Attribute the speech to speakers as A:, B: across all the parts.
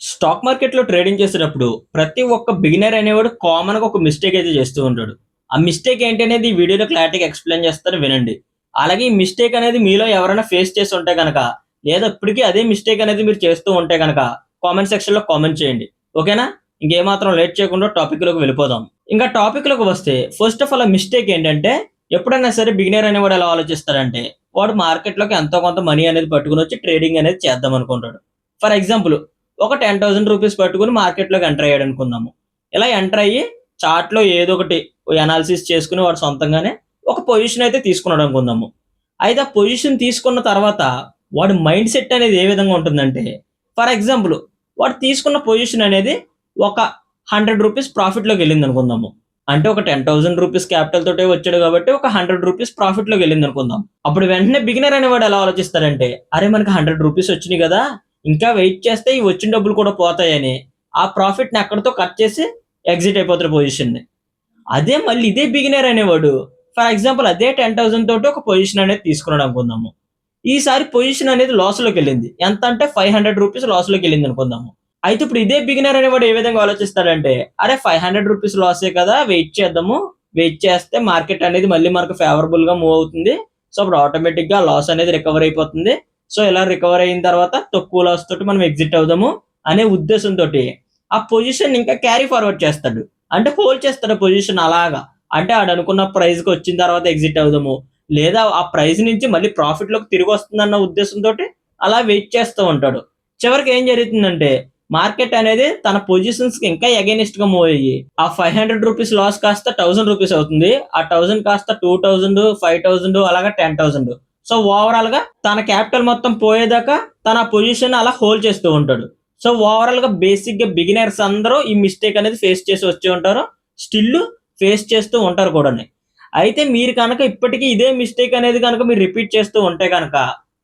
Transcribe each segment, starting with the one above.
A: Stock మార్కెట్‌లో trading చేసేటప్పుడు ప్రతి ఒక్క బిగినర్ అనేవాడు కామన్‌గా ఒక మిస్టేక్ అయితే చేస్తూ ఉంటాడు. ఆ మిస్టేక్ ఏంటి అనేది ఈ వీడియోలో క్లారిటీగా ఎక్స్‌ప్లెయిన్ చేస్తాను వినండి. అలాగే ఈ మిస్టేక్ అనేది మీలో ఎవరైనా ఫేస్ చేసి ఉంటే గనక, లేదా ఇప్పటికి అదే మిస్టేక్ అనేది మీరు చేస్తూ ఉంటే గనక కామెంట్ సెక్షన్‌లో కామెంట్ చేయండి. ఓకేనా? ఇంకేమాత్రం లేట్ చేయకుండా టాపిక్‌లోకి వెళ్ళిపోదాం. ఇంకా టాపిక్‌లోకి వస్తే ఫస్ట్ ఆఫ్ ఆల్ ఆ మిస్టేక్ ఏంటంటే, ఎప్పుడైనా సరే బిగినర్ అనేవాడు ఎలా ఆలోచిస్తాడంటే, వాడు మార్కెట్‌లోకి ఎంతో కొంత మనీ అనేది పట్టుకొనొచ్చి ట్రేడింగ్ అనేది చేద్దాం అనుకుంటాడు. ఫర్ ఎగ్జాంపుల్ ఒక 10,000 రూపీస్ పట్టుకొని మార్కెట్‌లోకి ఎంటర్ అయ్యాడనుకుందాము. ఇలా ఎంటర్ అయ్యి చార్ట్‌లో ఏదో ఒకటి అనాలిసిస్ చేసుకొని వాడు సొంతంగానే ఒక పొజిషన్ అయితే తీసుకున్నాడనుకుందాము. అయితే ఆ పొజిషన్ తీసుకున్న తర్వాత వాడి మైండ్ సెట్ అనేది ఏ విధంగా ఉంటుందంటే, ఫర్ ఎగ్జాంపుల్ వాడు తీసుకున్న పొజిషన్ అనేది ఒక 100 రూపీస్ ప్రాఫిట్‌లోకెళ్ళిందనుకుందాము. అంటే ఒక 10,000 రూపీస్ క్యాపిటల్ తోటే వచ్చాడు కాబట్టి ఒక 100 రూపీస్ ప్రాఫిట్‌లోకెళ్ళిందనుకుందాం. అప్పుడు వెంటనే బిగినర్ అనేవాడు ఎలా ఆలోచిస్తాడంటే, అరే! మనకి 100 రూపీస్ వచ్చినియి గదా! ఇంకా వెయిట్ చేస్తే ఈ వచ్చిన డబ్బులు కూడా పోతాయని, ఆ ప్రాఫిట్‌ని అక్కడితో కట్ చేసి ఎగ్జిట్ అయిపోతాడు పొజిషన్‌ని. అదే మళ్ళీ ఇదే బిగినర్ అనేవాడు ఫర్ ఎగ్జాంపుల్ అదే 10,000 తోటి ఒక పొజిషన్ అనేది తీసుకున్నాడు అనుకుందాము. ఈసారి పొజిషన్ అనేది లాస్‌లోకెళ్ళింది. ఎంత అంటే 500 రూపీస్ లాస్‌లోకెళ్ళింది అనుకుందాము. అయితే ఇప్పుడు ఇదే బిగినర్ అనేవాడు ఏ విధంగా ఆలోచిస్తాడంటే, అరే! 500 రూపీస్ లాసే కదా! వెయిట్ చేద్దాము. వెయిట్ చేస్తే మార్కెట్ అనేది మళ్ళీ మనకు ఫేవరబుల్‌గా మూవ్ అవుతుంది. సో, అప్పుడు ఆటోమేటిక్‌గా లాస్ అనేది రికవర్ అయిపోతుంది. సో, ఇలా రికవర్ అయిన తర్వాత తక్కువ లాస్ తోటి మనం ఎగ్జిట్ అవుదాము అనే ఉద్దేశంతోటి ఆ పొజిషన్ ఇంకా క్యారీ ఫార్వర్డ్ చేస్తాడు. అంటే హోల్డ్ చేస్తాడు పొజిషన్ అలాగా. అంటే ఆడనుకున్న ప్రైస్‌కి వచ్చిన తర్వాత ఎగ్జిట్ అవుదాము. లేదా ఆ ప్రైస్ నుంచి మళ్ళీ ప్రాఫిట్‌లోకి తిరిగొస్తుందన్న ఉద్దేశంతోటి అలా వెయిట్ చేస్తూ ఉంటాడు. చివరికి ఏం జరుగుతుందంటే మార్కెట్ అనేది తన పొజిషన్స్‌కి ఇంకా అగైనిస్ట్‌గా మూవ్ అయ్యి ఆ 500 రూపీస్ లాస్ కాస్త 1000 రూపీస్ అవుతుంది. ఆ 1000 కాస్త 2000, 5000 అలాగా 10,000. సో, ఓవరాల్‌గా తన క్యాపిటల్ మొత్తం పోయేదాకా తన పొజిషన్ అలా హోల్డ్ చేస్తూ ఉంటాడు. సో, ఓవరాల్‌గా బేసిక్‌గా బిగినర్స్ అందరూ ఈ మిస్టేక్ అనేది ఫేస్ చేసి వచ్చి ఉంటారు. స్టిల్ ఫేస్ చేస్తూ ఉంటారు కూడాని. అయితే మీరు కనుక ఇప్పటికి ఇదే మిస్టేక్ అనేది గనుక మీరు రిపీట్ చేస్తూ ఉంటే గనక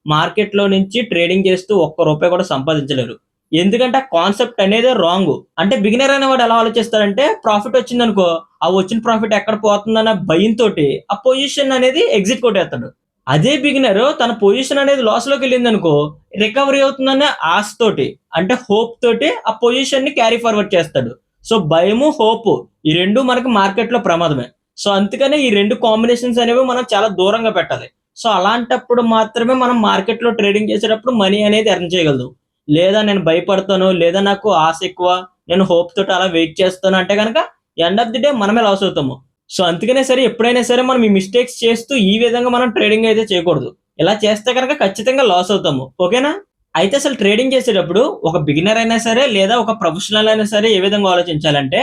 A: మార్కెట్‌లో నుంచి ట్రేడింగ్ చేస్తూ ఒక్క రూపాయి కూడా సంపాదించలేరు. ఎందుకంటే ఆ కాన్సెప్ట్ అనేదే రాంగు. అంటే బిగినర్ అనేవాడు ఎలా ఆలోచిస్తాడంటే ప్రాఫిట్ వచ్చిందనుకో, ఆ వచ్చిన ప్రాఫిట్ ఎక్కడ పోతుందన్న భయంతోటి ఆ పొజిషన్ అనేది ఎగ్జిట్ కొట్టేస్తాడు. అదే బిగినరు తన పొజిషన్ అనేది లాస్‌లోకెళ్ళిందనుకో, రికవరీ అవుతుందనే ఆశతోటి అంటే హోప్ తోటి ఆ పొజిషన్‌ని క్యారీ ఫార్వర్డ్ చేస్తాడు. సో, భయము, హోపు ఈ 2 మనకి మార్కెట్‌లో ప్రమాదమే. సో, అందుకనే ఈ 2 కాంబినేషన్స్ అనేవి మనం చాలా దూరంగా పెట్టాలి. సో, అలాంటప్పుడు మాత్రమే మనం మార్కెట్‌లో ట్రేడింగ్ చేసేటప్పుడు మనీ అనేది ఎర్న్ చేయగలుగుతాం. లేదా నేను భయపడతాను, లేదా నాకు ఆశ ఎక్కువ, నేను హోప్ తోటి అలా వెయిట్ చేస్తాను అంటే గనక ఎండ్ ఆఫ్ ది డే మనమే లాస్ అవుతాము. సో, అందుకనే సరే ఎప్పుడైనా సరే మనం ఈ మిస్టేక్స్ చేస్తూ ఈ విధంగా మనం ట్రేడింగ్ అయితే చేయకూడదు. ఇలా చేస్తే గనక ఖచ్చితంగా లాస్ అవుతాము. ఓకేనా? అయితే అసలు ట్రేడింగ్ చేసేటప్పుడు ఒక బిగినర్ అయినా సరే, లేదా ఒక ప్రొఫెషనల్ అయినా సరే ఏ విధంగా ఆలోచించాలంటే,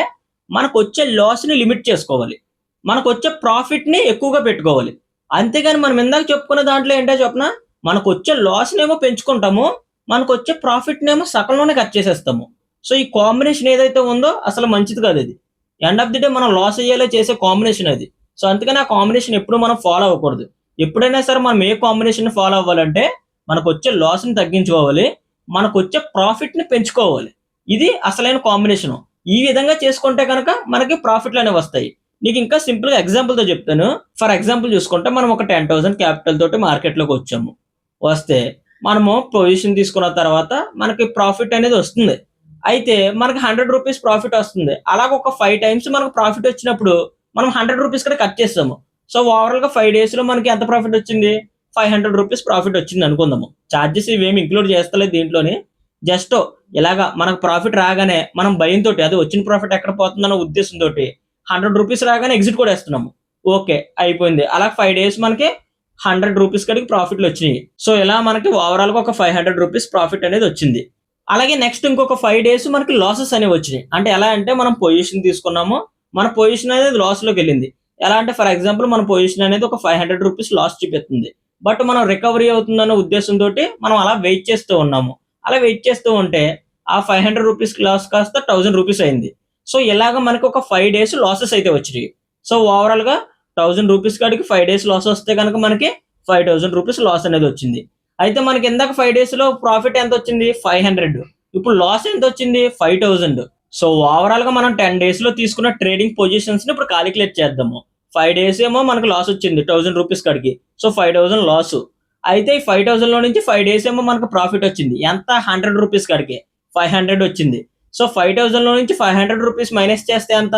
A: మనకొచ్చే లాస్‌ని లిమిట్ చేసుకోవాలి. మనకొచ్చే ప్రాఫిట్‌ని ఎక్కువగా పెట్టుకోవాలి. అంతేగాని మనం ఇందాక చెప్పుకున్న దాంట్లో ఏంటో చెప్పనా? మనకొచ్చే లాస్‌నేమో పెంచుకుంటాము. మనకొచ్చే ప్రాఫిట్‌నేమో సగంలోనే కట్ చేసేస్తాము. సో, ఈ కాంబినేషన్ ఏదైతే ఉందో అసలు మంచిది కాదది. ఎండ్ ఆఫ్ ది డే మనం లాస్ అయ్యేలా చేసే కాంబినేషన్ అది. సో, అందుకని ఆ కాంబినేషన్ ఎప్పుడు మనం ఫాలో అవ్వకూడదు. ఎప్పుడైనా సరే మనం ఏ కాంబినేషన్‌ని ఫాలో అవ్వాలంటే, మనకొచ్చే లాస్‌ని తగ్గించుకోవాలి. మనకొచ్చే ప్రాఫిట్‌ని పెంచుకోవాలి. ఇది అసలైన కాంబినేషను. ఈ విధంగా చేసుకుంటే గనక మనకి ప్రాఫిట్‌లనేవి వస్తాయి. నీకింకా సింపుల్‌గా ఎగ్జాంపుల్‌తో చెప్తాను. ఫర్ ఎగ్జాంపుల్ చూసుకుంటే మనం ఒక 10,000 క్యాపిటల్ తోటి మార్కెట్‌లోకొచ్చాము. వస్తే మనము పొజిషన్ తీసుకున్న తర్వాత మనకి ప్రాఫిట్ అనేది వస్తుంది. అయితే మనకి 100 రూపీస్ ప్రాఫిట్ వస్తుంది. అలాగ ఒక 5 టైమ్స్ మనకు ప్రాఫిట్ వచ్చినప్పుడు మనం 100 రూపీస్ కూడా కట్ చేసాము. సో, ఓవరాల్‌గా 5 డేస్‌లో మనకి ఎంత ప్రాఫిట్ వచ్చింది? 500 రూపీస్ ప్రాఫిట్ వచ్చిందనుకుందాము. చార్జెస్ ఇవేమి ఇంక్లూడ్ చేస్తలేదు దీంట్లోని. జస్ట్ ఇలాగ మనకు ప్రాఫిట్ రాగానే మనం భయంతోటి అదే వచ్చిన ప్రాఫిట్ ఎక్కడ పోతుందన్న ఉద్దేశంతోటి 100 రూపీస్ రాగానే ఎగ్జిట్ కొట్టేస్తున్నాము. ఓకే. అయిపోయింది. అలా 5 డేస్ మనకి 100 రూపీస్ కాడికి ప్రాఫిట్‌లొచ్చినియి. సో, ఇలా మనకి ఓవరాల్‌గా ఒక 500 రూపీస్ ప్రాఫిట్ అనేది వచ్చింది. అలాగే నెక్స్ట్ ఇంకొక 5 డేస్ మనకి లాసెస్ అనేవొచ్చినియి. అంటే ఎలా అంటే మనం పొజిషన్ తీసుకున్నాము. మన పొజిషన్ అనేది లాస్‌లోకెళ్ళింది. ఎలా అంటే ఫర్ ఎగ్జాంపుల్ మన పొజిషన్ అనేది ఒక 500 రూపీస్ లాస్ చూపిస్తుంది. బట్ మనం రికవరీ అవుతుందన్న ఉద్దేశంతోటి మనం అలా వెయిట్ చేస్తూ ఉన్నాము. అలా వెయిట్ చేస్తూ ఉంటే ఆ 500 రూపీస్‌కి లాస్ కాస్త 1000 రూపీస్ అయింది. సో, ఇలాగ మనకి ఒక 5 డేస్ లాసెస్ అయితే వచ్చినియి. సో, ఓవరాల్‌గా 1000 రూపీస్ కాడికి 5 డేస్ లాస్ వస్తే గనక మనకి 5000 రూపీస్ లాస్ అనేదొచ్చింది. అయితే మనకి ఇందాక 5 డేస్‌లో ప్రాఫిట్ ఎంతొచ్చింది? 500. ఇప్పుడు లాస్ ఎంతొచ్చింది? 5000. సో, ఓవరాల్‌గా మనం 10 డేస్‌లో తీసుకున్న ట్రేడింగ్ పొజిషన్స్‌ని ఇప్పుడు కాలిక్యులేట్ చేద్దాము. 5 డేస్ ఏమో మనకు లాస్ వచ్చింది 1000 రూపీస్ కాడికి. So, 5000 loss. అయితే ఈ 5000లో నుంచి 5 డేస్ ఏమో మనకు ప్రాఫిట్ వచ్చింది. ఎంత? 100 రూపీస్ కాడికే. 500 వచ్చింది. సో 5000 లో నుంచి 500 రూపీస్ మైనస్ చేస్తే ఎంత?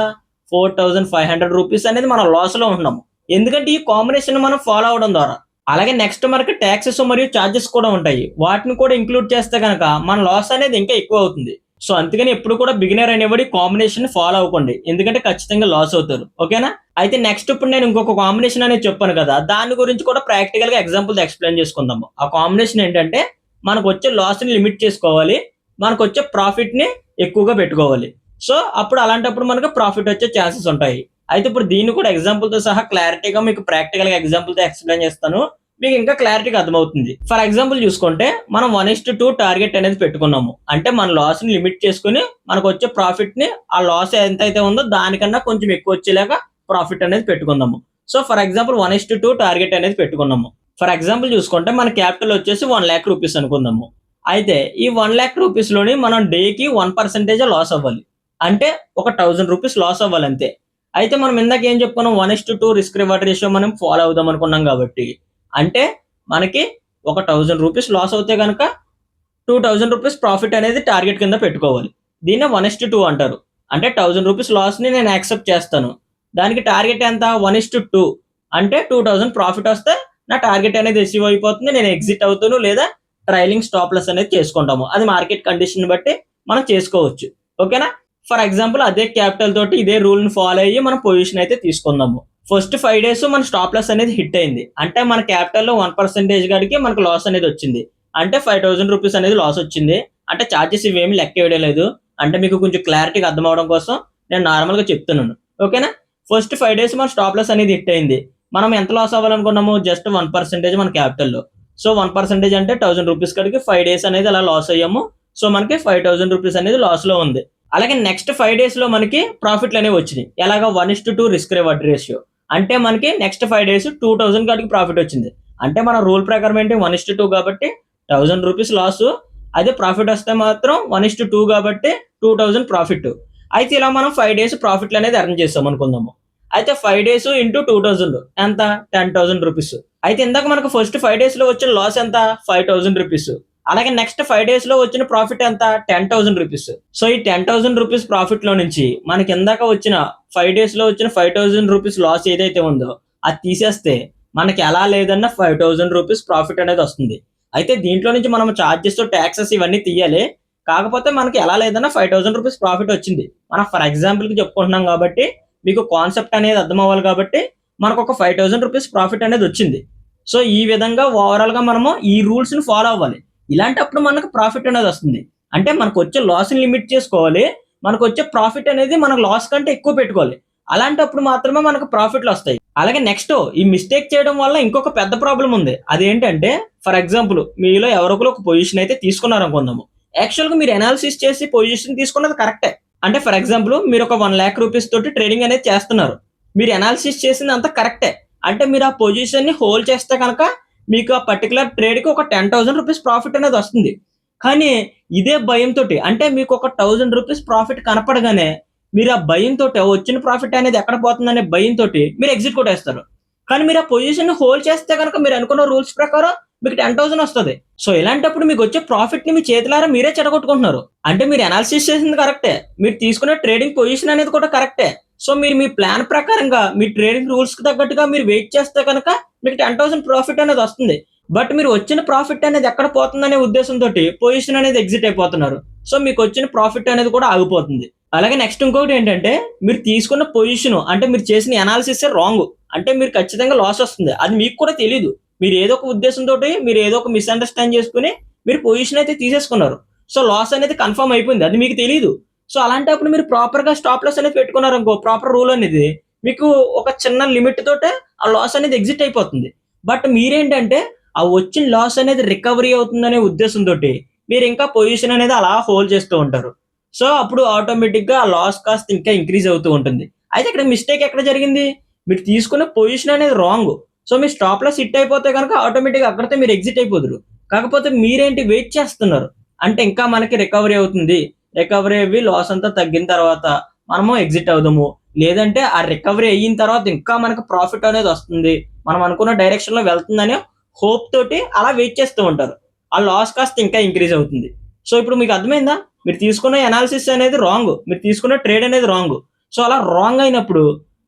A: 4500 రూపీస్ అనేది మనం లాస్ లో ఉంటున్నాము. ఎందుకంటే ఈ కాంబినేషన్ మనం ఫాలో అవడం ద్వారా. అలాగే నెక్స్ట్ మనకి టాక్సెస్ మరియు చార్జెస్ కూడా ఉంటాయి. వాటిని కూడా ఇంక్లూడ్ చేస్తే కనుక మన లాస్ అనేది ఇంకా ఎక్కువ అవుతుంది. సో అందుకని ఎప్పుడు కూడా బిగినర్ అనేవాడు కాంబినేషన్ ఫాలో అవ్వకండి. ఎందుకంటే ఖచ్చితంగా లాస్ అవుతారు. ఓకేనా? అయితే నెక్స్ట్ ఇప్పుడు నేను ఇంకొక కాంబినేషన్ అనేది చెప్పాను కదా, దాని గురించి కూడా ప్రాక్టికల్ గా ఎగ్జాంపుల్ ఎక్స్ప్లెయిన్ చేసుకుందాము. ఆ కాంబినేషన్ ఏంటంటే మనకు వచ్చే లాస్ ని లిమిట్ చేసుకోవాలి, మనకు వచ్చే ప్రాఫిట్ ని ఎక్కువగా పెట్టుకోవాలి. సో అప్పుడు అలాంటప్పుడు మనకు ప్రాఫిట్ వచ్చే ఛాన్సెస్ ఉంటాయి. అయితే ఇప్పుడు దీన్ని కూడా ఎగ్జాంపుల్ తో సహా క్లారిటీగా మీకు ప్రాక్టికల్ గా ఎగ్జాంపుల్ తో ఎక్స్ప్లెయిన్ చేస్తాను. మీకు ఇంకా క్లారిటీగా అర్థమవుతుంది. ఫర్ ఎగ్జాంపుల్ చూసుకుంటే మనం 1:2 టార్గెట్ అనేది పెట్టుకున్నాము. అంటే మన లాస్ ని లిమిట్ చేసుకుని మనకు వచ్చే ప్రాఫిట్ ని ఆ లాస్ ఎంత అయితే ఉందో దానికన్నా కొంచెం ఎక్కువ వచ్చేలాగా ప్రాఫిట్ అనేది పెట్టుకుందాము. సో ఫర్ ఎగ్జాంపుల్ 1:2 టార్గెట్ అనేది పెట్టుకున్నాము. ఫర్ ఎగ్జాంపుల్ చూసుకుంటే మన క్యాపిటల్ వచ్చేసి 1 lakh రూపీస్ అనుకుందాము. అయితే ఈ 1 lakh రూపీస్ లోని మనం డేకి 1% లాస్ అవ్వాలి. అంటే ఒక 1000 రూపీస్ లాస్ అవ్వాలి అంతే. అయితే మనం ఇందాక ఏం చెప్పుకున్నాం, 1:2 రిస్క్ రివార్డ్ రేషియో మనం ఫాలో అవుదాం అనుకున్నాం కాబట్టి, అంటే మనకి ఒక 1000 రూపీస్ లాస్ అవుతే కనుక 2000 రూపీస్ ప్రాఫిట్ అనేది టార్గెట్ కింద పెట్టుకోవాలి. దీన్నే 1:2 అంటారు. అంటే 1000 రూపీస్ లాస్ ని నేను యాక్సెప్ట్ చేస్తాను. దానికి టార్గెట్ ఎంత? 1:2 అంటే 2000 ప్రాఫిట్ వస్తే నా టార్గెట్ అనేది అచీవ్ అయిపోతుంది. నేను ఎగ్జిట్ అవుతాను లేదా ట్రైలింగ్ స్టాప్ లాస్ అనేది చేసుకుంటాము. అది మార్కెట్ కండిషన్ బట్టి మనం చేసుకోవచ్చు. ఓకేనా? ఫర్ ఎగ్జాంపుల్ అదే క్యాపిటల్ తోటి ఇదే రూల్ ని ఫాలో అయ్యి మనం పొజిషన్ అయితే తీసుకుందాము. ఫస్ట్ 5 days మన స్టాప్ లాస్ అనేది హిట్ అయింది. అంటే మన క్యాపిటల్ లో 1% కాడికి మనకు లాస్ అనేది వచ్చింది. అంటే 5000 రూపీస్ అనేది లాస్ వచ్చింది. అంటే చార్జెస్ ఇవేమి లెక్క వేయడం లేదు. అంటే మీకు కొంచెం క్లారిటీగా అర్థం అవడం కోసం నేను నార్మల్ గా చెప్తున్నాను. ఓకేనా? ఫస్ట్ 5 days మన స్టాప్ లాస్ అనేది హిట్ అయింది. మనం ఎంత లాస్ అవ్వాలనుకున్నాము? జస్ట్ 1% మన క్యాపిటల్ లో. సో 1% అంటే 1000 రూపీస్ కాడికి 5 days అనేది అలా లాస్ అయ్యాము. సో మనకి 5000 రూపీస్ అనేది లాస్ లో ఉంది. అలాగే నెక్స్ట్ 5 days లో మనకి ప్రాఫిట్లు అనేవి వచ్చినాయి. ఎలాగా 1:2 రిస్క్ రివార్డ్ రేషియో. అంటే మనకి నెక్స్ట్ 5 days 2000 కాడికి ప్రాఫిట్ వచ్చింది. అంటే మన రూల్ ప్రకారం ఏంటి 1:2 కాబట్టి 1000 రూపీస్ లాస్. అదే ప్రాఫిట్ వస్తే మాత్రం 1:2 కాబట్టి 2000 ప్రాఫిట్. అయితే ఇలా మనం 5 days ప్రాఫిట్లు అనేది ఎర్న్ చేస్తాం అనుకుందాము. అయితే 5 days ఇంటూ 2000 ఎంత? 10,000 రూపీస్. అయితే ఇందాక మనకు ఫస్ట్ 5 days లో వచ్చిన లాస్ ఎంత? 5000 రూపీస్. అలాగే నెక్స్ట్ 5 days లో వచ్చిన ప్రాఫిట్ ఎంత? 10,000 రూపీస్. సో ఈ 10,000 రూపీస్ ప్రాఫిట్ లో నుంచి మనకి ఇందాక వచ్చిన 5 days లో వచ్చిన 5,000 రూపీస్ లాస్ ఏదైతే ఉందో అది తీసేస్తే మనకి ఎలా లేదన్నా 5,000 రూపీస్ ప్రాఫిట్ అనేది వస్తుంది. అయితే దీంట్లో నుంచి మనం చార్జెస్, ట్యాక్సెస్ ఇవన్నీ తీయాలి. కాకపోతే మనకి ఎలా లేదన్నా 5,000 రూపీస్ ప్రాఫిట్ వచ్చింది. మనం ఫర్ ఎగ్జాంపుల్ కి చెప్పుకుంటున్నాం కాబట్టి మీకు కాన్సెప్ట్ అనేది అర్థం అవ్వాలి కాబట్టి మనకు ఒక 5,000 రూపీస్ ప్రాఫిట్ అనేది వచ్చింది. సో ఈ విధంగా ఓవరాల్ గా మనము ఈ రూల్స్ ని ఫాలో అవ్వాలి. ఇలాంటప్పుడు మనకు ప్రాఫిట్ అనేది వస్తుంది. అంటే మనకు వచ్చే లాస్ ని లిమిట్ చేసుకోవాలి. మనకు వచ్చే ప్రాఫిట్ అనేది మనకు లాస్ కంటే ఎక్కువ పెట్టుకోవాలి. అలాంటప్పుడు మాత్రమే మనకు ప్రాఫిట్లు వస్తాయి. అలాగే నెక్స్ట్ ఈ మిస్టేక్ చేయడం వల్ల ఇంకొక పెద్ద ప్రాబ్లం ఉంది. అదేంటంటే ఫర్ ఎగ్జాంపుల్ మీలో ఎవరొకరు ఒక పొజిషన్ అయితే తీసుకున్నారు అనుకుందాము. యాక్చువల్ గా మీరు అనాలిసిస్ చేసి పొజిషన్ తీసుకున్నది కరెక్టే. అంటే ఫర్ ఎగ్జాంపుల్ మీరు ఒక 1 lakh రూపీస్ తోటి ట్రేడింగ్ అనేది చేస్తున్నారు. మీరు అనాలిసిస్ చేసింది అంతా కరెక్టే. అంటే మీరు ఆ పొజిషన్ ని హోల్డ్ చేస్తే కనుక మీకు ఆ పర్టికులర్ ట్రేడ్ కి ఒక 10,000 రూపీస్ ప్రాఫిట్ అనేది వస్తుంది. కానీ ఇదే భయంతో అంటే మీకు ఒక 1000 రూపీస్ ప్రాఫిట్ కనపడగానే మీరు ఆ భయంతో వచ్చిన ప్రాఫిట్ అనేది ఎక్కడ పోతుందనే భయంతో మీరు ఎగ్జిట్ కొట్టేస్తారు. కానీ మీరు ఆ పొజిషన్ ని హోల్డ్ చేస్తే కనుక మీరు అనుకున్న రూల్స్ ప్రకారం మీకు 10,000 వస్తుంది. సో ఇలాంటప్పుడు మీకు వచ్చే ప్రాఫిట్ ని మీ చేతులారా మీరే చెడగొట్టుకుంటున్నారు. అంటే మీరు అనాలిసిస్ చేసింది కరెక్టే, మీరు తీసుకునే ట్రేడింగ్ పొజిషన్ అనేది కూడా కరెక్టే. సో మీరు మీ ప్లాన్ ప్రకారంగా మీ ట్రేడింగ్ రూల్స్ కి తగ్గట్టుగా మీరు వెయిట్ చేస్తే కనుక మీకు 10,000 ప్రాఫిట్ అనేది వస్తుంది. బట్ మీరు వచ్చిన ప్రాఫిట్ అనేది ఎక్కడ పోతుందనే ఉద్దేశంతో పొజిషన్ అనేది ఎగ్జిట్ అయిపోతున్నారు. సో మీకు వచ్చిన ప్రాఫిట్ అనేది కూడా ఆగిపోతుంది. అలాగే నెక్స్ట్ ఇంకొకటి ఏంటంటే మీరు తీసుకున్న పొజిషన్ అంటే మీరు చేసిన అనాలిసిస్ రాంగ్. అంటే మీరు ఖచ్చితంగా లాస్ వస్తుంది. అది మీకు కూడా తెలియదు. మీరు ఏదో ఒక ఉద్దేశంతో మీరు ఏదో ఒక మిస్అండర్స్టాండ్ చేసుకుని మీరు పొజిషన్ అయితే తీసేసుకున్నారు. సో లాస్ అనేది కన్ఫర్మ్ అయిపోయింది. అది మీకు తెలియదు. సో అలాంటప్పుడు మీరు ప్రాపర్ గా స్టాప్ లాస్ అనేది పెట్టుకున్నారు అనుకో, ప్రాపర్ రూల్ అనేది మీకు ఒక చిన్న లిమిట్ తోటే ఆ లాస్ అనేది ఎగ్జిట్ అయిపోతుంది. బట్ మీరేంటంటే ఆ వచ్చిన లాస్ అనేది రికవరీ అవుతుందనే ఉద్దేశంతో మీరు ఇంకా పొజిషన్ అనేది అలా హోల్డ్ చేస్తూ ఉంటారు. సో అప్పుడు ఆటోమేటిక్ గా ఆ లాస్ కాస్ట్ ఇంకా ఇంక్రీజ్ అవుతూ ఉంటుంది. అయితే ఇక్కడ మిస్టేక్ ఎక్కడ జరిగింది? మీరు తీసుకున్న పొజిషన్ అనేది రాంగ్. సో మీ స్టాప్ లాస్ హిట్ అయిపోతే కనుక ఆటోమేటిక్ గా అక్కడితో మీరు ఎగ్జిట్ అయిపోదురు. కాకపోతే మీరేంటి వెయిట్ చేస్తున్నారు. అంటే ఇంకా మనకి రికవరీ అవుతుంది, రికవరీ అయ్యి లాస్ అంతా తగ్గిన తర్వాత మనము ఎగ్జిట్ అవుదాము. లేదంటే ఆ రికవరీ అయిన తర్వాత ఇంకా మనకు ప్రాఫిట్ అనేది వస్తుంది, మనం అనుకున్న డైరెక్షన్ లో వెళ్తుందనే హోప్ తోటి అలా వెయిట్ చేస్తూ ఉంటారు. ఆ లాస్ కాస్ట్ ఇంకా ఇంక్రీజ్ అవుతుంది. సో ఇప్పుడు మీకు అర్థమైందా? మీరు తీసుకున్న అనాలిసిస్ అనేది రాంగ్, మీరు తీసుకున్న ట్రేడ్ అనేది రాంగ్. సో అలా రాంగ్ అయినప్పుడు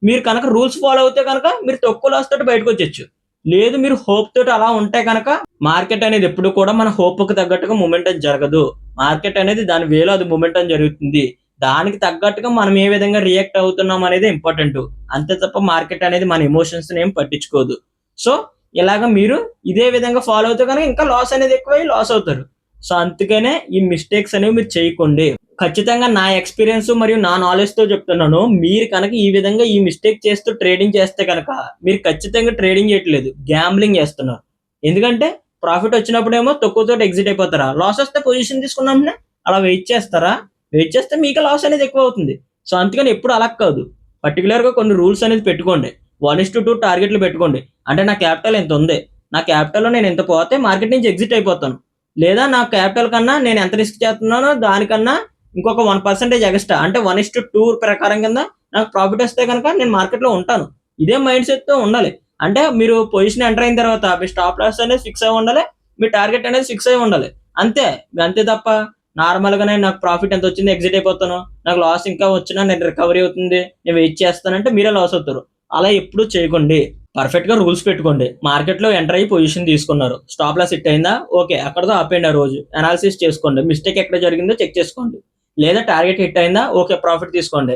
A: మీరు కనుక రూల్స్ ఫాలో అవుతే కనుక మీరు తక్కువ లాస్ తోటి బయటకు వచ్చేయచ్చు. లేదు మీరు హోప్ తోటి అలా ఉంటే కనుక మార్కెట్ అనేది ఎప్పుడు కూడా మన హోప్కి తగ్గట్టుగా మూమెంటం జరగదు. మార్కెట్ అనేది దాని వేలో అది మూమెంటం జరుగుతుంది. దానికి తగ్గట్టుగా మనం ఏ విధంగా రియాక్ట్ అవుతున్నాం అనేది ఇంపార్టెంట్. అంతే తప్ప మార్కెట్ అనేది మన ఎమోషన్స్ ఏం పట్టించుకోదు. సో ఇలాగ మీరు ఇదే విధంగా ఫాలో అవుతే కనుక ఇంకా లాస్ అనేది ఎక్కువై లాస్ అవుతారు. సో అందుకనే ఈ మిస్టేక్స్ అనేవి మీరు చేయకండి. ఖచ్చితంగా నా ఎక్స్పీరియన్స్ మరియు నా నాలెడ్జ్ తో చెప్తున్నాను. మీరు కనుక ఈ విధంగా ఈ మిస్టేక్ చేస్తూ ట్రేడింగ్ చేస్తే కనుక మీరు ఖచ్చితంగా ట్రేడింగ్ చేయట్లేదు, గ్యాంబ్లింగ్ చేస్తున్నారు. ఎందుకంటే ప్రాఫిట్ వచ్చినప్పుడేమో తక్కువతో ఎగ్జిట్ అయిపోతారా, లాస్ వస్తే పొజిషన్ తీసుకున్నాంటే అలా వెయిట్ చేస్తారా, వెయిట్ చేస్తే మీకు లాస్ అనేది ఎక్కువ అవుతుంది. సో అందుకని ఎప్పుడు అలా కాదు, పర్టికులర్ గా కొన్ని రూల్స్ అనేది పెట్టుకోండి. 1:2 టార్గెట్లు పెట్టుకోండి. అంటే నా క్యాపిటల్ ఎంత ఉంది, నా క్యాపిటల్లో నేను ఎంత పోతే మార్కెట్ నుంచి ఎగ్జిట్ అయిపోతాను, లేదా నా క్యాపిటల్ కన్నా నేను ఎంత రిస్క్ చేస్తున్నానో దానికన్నా ఇంకొక 1% ఎక్స్ట్రా, అంటే 1:2 ప్రకారం కింద నాకు ప్రాఫిట్ వస్తే కనుక నేను మార్కెట్లో ఉంటాను. ఇదే మైండ్ సెట్తో ఉండాలి. అంటే మీరు పొజిషన్ ఎంటర్ అయిన తర్వాత మీ స్టాప్ లాస్ అనేది ఫిక్స్ అయి ఉండాలి, మీ టార్గెట్ అనేది ఫిక్స్ అయి ఉండాలి. అంతే అంతే తప్ప నార్మల్గానే నాకు ప్రాఫిట్ ఎంత వచ్చింది ఎగ్జిట్ అయిపోతాను, నాకు లాస్ ఇంకా వచ్చినా నేను రికవరీ అవుతుంది నేను వెయిట్ చేస్తానంటే మీరే లాస్ అవుతారు. అలా ఎప్పుడు చేయకండి. పర్ఫెక్ట్ గా రూల్స్ పెట్టుకోండి. మార్కెట్ లో ఎంటర్ అయ్యి పొజిషన్ తీసుకున్నారు, స్టాప్ లాస్ హిట్ అయిందా, ఓకే అక్కడతో ఆపేయండి. ఆ రోజు అనాలిసిస్ చేసుకోండి, మిస్టేక్ ఎక్కడ జరిగిందో చెక్ చేసుకోండి. లేదా టార్గెట్ హిట్ అయిందా, ఓకే ప్రాఫిట్ తీసుకోండి.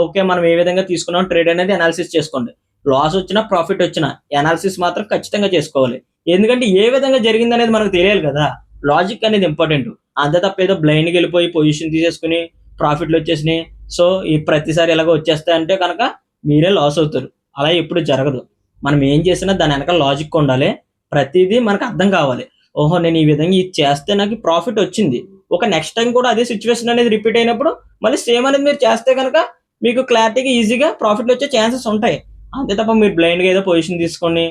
A: ఓకే మనం ఏ విధంగా తీసుకున్నాం ట్రేడ్ అనేది అనాలిసిస్ చేసుకోండి. లాస్ వచ్చినా ప్రాఫిట్ వచ్చినా అనాలిసిస్ మాత్రం ఖచ్చితంగా చేసుకోవాలి. ఎందుకంటే ఏ విధంగా జరిగింది అనేది మనకు తెలియాలి కదా, లాజిక్ అనేది ఇంపార్టెంట్. అంతే తప్ప ఏదో బ్లైండ్కి వెళ్ళిపోయి పొజిషన్ తీసేసుకుని ప్రాఫిట్లు వచ్చేసినాయి, సో ఈ ప్రతిసారి ఇలాగ వచ్చేస్తాయంటే కనుక మీరే లాస్ అవుతారు. అలా ఎప్పుడు జరగదు. మనం ఏం చేసినా దాని వెనకాల లాజిక్ ఉండాలి. ప్రతిదీ మనకు అర్థం కావాలి. ఓహో నేను ఈ విధంగా ఇది చేస్తే నాకు ప్రాఫిట్ వచ్చింది, ఒక నెక్స్ట్ టైం కూడా అదే సిచ్యువేషన్ అనేది రిపీట్ అయినప్పుడు మళ్ళీ సేమ్ అనేది మీరు చేస్తే కనుక మీకు క్లారిటీగా ఈజీగా ప్రాఫిట్లు వచ్చే ఛాన్సెస్ ఉంటాయి. అంతే తప్ప మీరు బ్లైండ్గా ఏదో పొజిషన్ తీసుకొని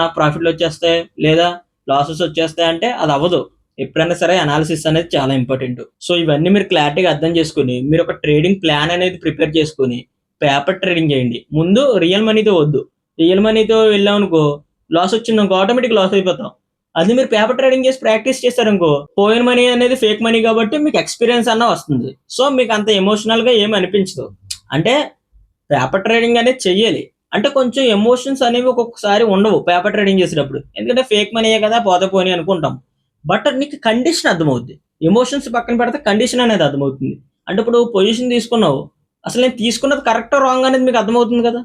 A: నాకు ప్రాఫిట్లు వచ్చేస్తాయి లేదా లాసెస్ వచ్చేస్తాయి అంటే అది అవ్వదు. ఎప్పుడైనా సరే అనాలిసిస్ అనేది చాలా ఇంపార్టెంట్. సో ఇవన్నీ మీరు క్లారిటీగా అర్థం చేసుకుని మీరు ఒక ట్రేడింగ్ ప్లాన్ అనేది ప్రిపేర్ చేసుకుని పేపర్ ట్రేడింగ్ చేయండి. ముందు రియల్ మనీతో వద్దు. రియల్ మనీతో వెళ్ళాం అనుకో లాస్ వచ్చింది అనుకో ఆటోమేటిక్ లాస్ అయిపోతాం. అది మీరు పేపర్ ట్రేడింగ్ చేసి ప్రాక్టీస్ చేస్తారనుకో పోయిన మనీ అనేది ఫేక్ మనీ కాబట్టి మీకు ఎక్స్పీరియన్స్ అన్న వస్తుంది. సో మీకు అంత ఎమోషనల్ గా ఏమి అనిపించదు. అంటే పేపర్ ట్రేడింగ్ అనేది చెయ్యాలి. అంటే కొంచెం ఎమోషన్స్ అనేవి ఒక్కొక్కసారి ఉండవు పేపర్ ట్రేడింగ్ చేసేటప్పుడు, ఎందుకంటే ఫేక్ మనీయే కదా పోతే పోనీ అనుకుంటాం. బట్ నీకు కండిషన్ అర్థమవుద్ది. ఎమోషన్స్ పక్కన పెడితే కండిషన్ అనేది అర్థమవుతుంది. అంటే ఇప్పుడు పొజిషన్ తీసుకున్నావు, అసలు నేను తీసుకున్నది కరెక్ట్ రాంగ్ అనేది మీకు అర్థమవుతుంది కదా.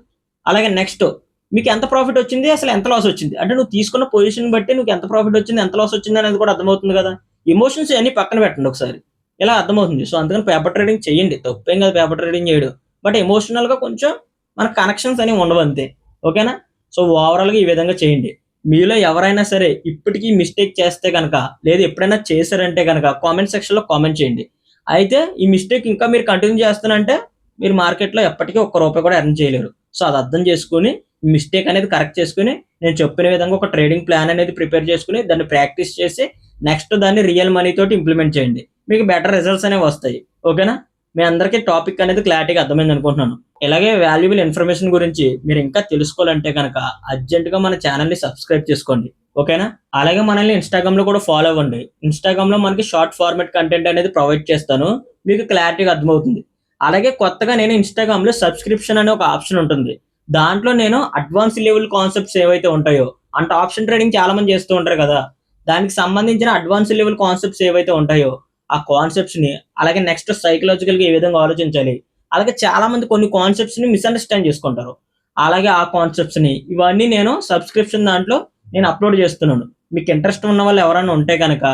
A: అలాగే నెక్స్ట్ మీకు ఎంత ప్రాఫిట్ వచ్చింది, అసలు ఎంత లాస్ వచ్చింది, అంటే నువ్వు తీసుకున్న పొజిషన్ బట్టి నువ్వు ఎంత ప్రాఫిట్ వచ్చింది ఎంత లాస్ వచ్చింది అనేది కూడా అర్థమవుతుంది కదా. ఎమోషన్స్ అన్ని పక్కన పెట్టండి ఒకసారి, ఇలా అర్థమవుతుంది. సో అందుకని పేపర్ ట్రేడింగ్ చేయండి, తప్పేం కదా పేపర్ ట్రేడింగ్ చేయడం. బట్ ఎమోషనల్గా కొంచెం మన కనెక్షన్స్ అనేవి ఉండవు అంతే, ఓకేనా. సో ఓవరాల్గా ఈ విధంగా చేయండి. మీలో ఎవరైనా సరే ఇప్పటికీ మిస్టేక్ చేస్తే కనుక లేదా ఎప్పుడైనా చేశారంటే కనుక కామెంట్ సెక్షన్లో కామెంట్ చేయండి. అయితే ఈ మిస్టేక్ ఇంకా మీరు కంటిన్యూ చేస్తానంటే మీరు మార్కెట్లో ఎప్పటికీ ₹1 కూడా ఎర్న్ చేయలేరు. సో అది అర్థం చేసుకుని మిస్టేక్ అనేది కరెక్ట్ చేసుకుని నేను చెప్పిన విధంగా ఒక ట్రేడింగ్ ప్లాన్ అనేది ప్రిపేర్ చేసుకుని దాన్ని ప్రాక్టీస్ చేసి నెక్స్ట్ దాన్ని రియల్ మనీ తోటి ఇంప్లిమెంట్ చేయండి. మీకు బెటర్ రిజల్ట్స్ అనేవి వస్తాయి, ఓకేనా. మీ అందరికీ టాపిక్ అనేది క్లారిటీగా అర్థమైంది అనుకుంటున్నాను. ఇలాగే వాల్యుబుల్ ఇన్ఫర్మేషన్ గురించి మీరు ఇంకా తెలుసుకోవాలంటే కనుక అర్జెంటుగా మన ఛానల్ని సబ్స్క్రైబ్ చేసుకోండి, ఓకేనా. అలాగే మనల్ని ఇన్స్టాగ్రామ్లో కూడా ఫాలో అవ్వండి. ఇన్స్టాగ్రామ్లో మనకి షార్ట్ ఫార్మాట్ కంటెంట్ అనేది ప్రొవైడ్ చేస్తాను, మీకు క్లారిటీగా అర్థమవుతుంది. అలాగే కొత్తగా నేను ఇన్స్టాగ్రామ్లో సబ్స్క్రిప్షన్ అనే ఒక ఆప్షన్ ఉంటుంది. దాంట్లో నేను అడ్వాన్స్ లెవెల్ కాన్సెప్ట్స్ ఏవైతే ఉంటాయో, అంటే ఆప్షన్ ట్రేడింగ్ చాలా మంది చేస్తూ ఉంటారు కదా, దానికి సంబంధించిన అడ్వాన్స్ లెవెల్ కాన్సెప్ట్స్ ఏవైతే ఉంటాయో ఆ కాన్సెప్ట్స్ ని, అలాగే నెక్స్ట్ సైకలాజికల్ గా ఏ విధంగా ఆలోచించాలి, అలాగే చాలా మంది కొన్ని కాన్సెప్ట్స్ ని మిస్అండర్స్టాండ్ చేసుకుంటారు. అలాగే ఆ కాన్సెప్ట్స్ ని ఇవన్నీ నేను సబ్స్క్రిప్షన్ దాంట్లో నేను అప్లోడ్ చేస్తున్నాను. మీకు ఇంట్రెస్ట్ ఉన్న వాళ్ళు ఎవరైనా ఉంటే కనుక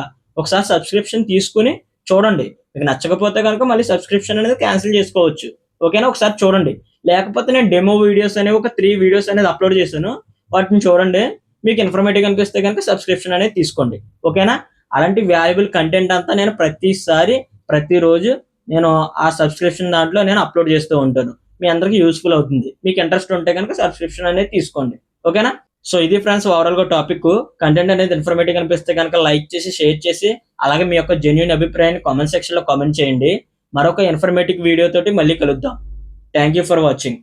A: ఒకసారి సబ్స్క్రిప్షన్ తీసుకుని చూడండి. మీకు నచ్చకపోతే కనుక మళ్ళీ సబ్స్క్రిప్షన్ అనేది క్యాన్సిల్ చేసుకోవచ్చు, ఓకేనా. ఒకసారి చూడండి. లేకపోతే నేను డెమో వీడియోస్ అనేవి ఒక 3 వీడియోస్ అనేది అప్లోడ్ చేశాను, వాటిని చూడండి. మీకు ఇన్ఫర్మేటివ్ అనిపిస్తే కనుక సబ్స్క్రిప్షన్ అనేది తీసుకోండి, ఓకేనా. అలాంటి వాల్యుబుల్ కంటెంట్ అంతా నేను ప్రతిరోజు నేను ఆ సబ్స్క్రిప్షన్ దాంట్లో నేను అప్లోడ్ చేస్తూ ఉంటాను. మీ అందరికీ యూస్ఫుల్ అవుతుంది. మీకు ఇంట్రెస్ట్ ఉంటే కనుక సబ్స్క్రిప్షన్ అనేది తీసుకోండి, ఓకేనా. సో ఇది ఫ్రెండ్స్ ఓవరాల్గా టాపిక్. కంటెంట్ అనేది ఇన్ఫర్మేటివ్ అనిపిస్తే కనుక లైక్ చేసి షేర్ చేసి అలాగే మీ యొక్క జెన్యూన్ అభిప్రాయాన్ని కామెంట్ సెక్షన్లో కామెంట్ చేయండి. మరొక ఇన్ఫర్మేటివ్ వీడియో తోటి మళ్ళీ కలుద్దాం. Thank you for watching.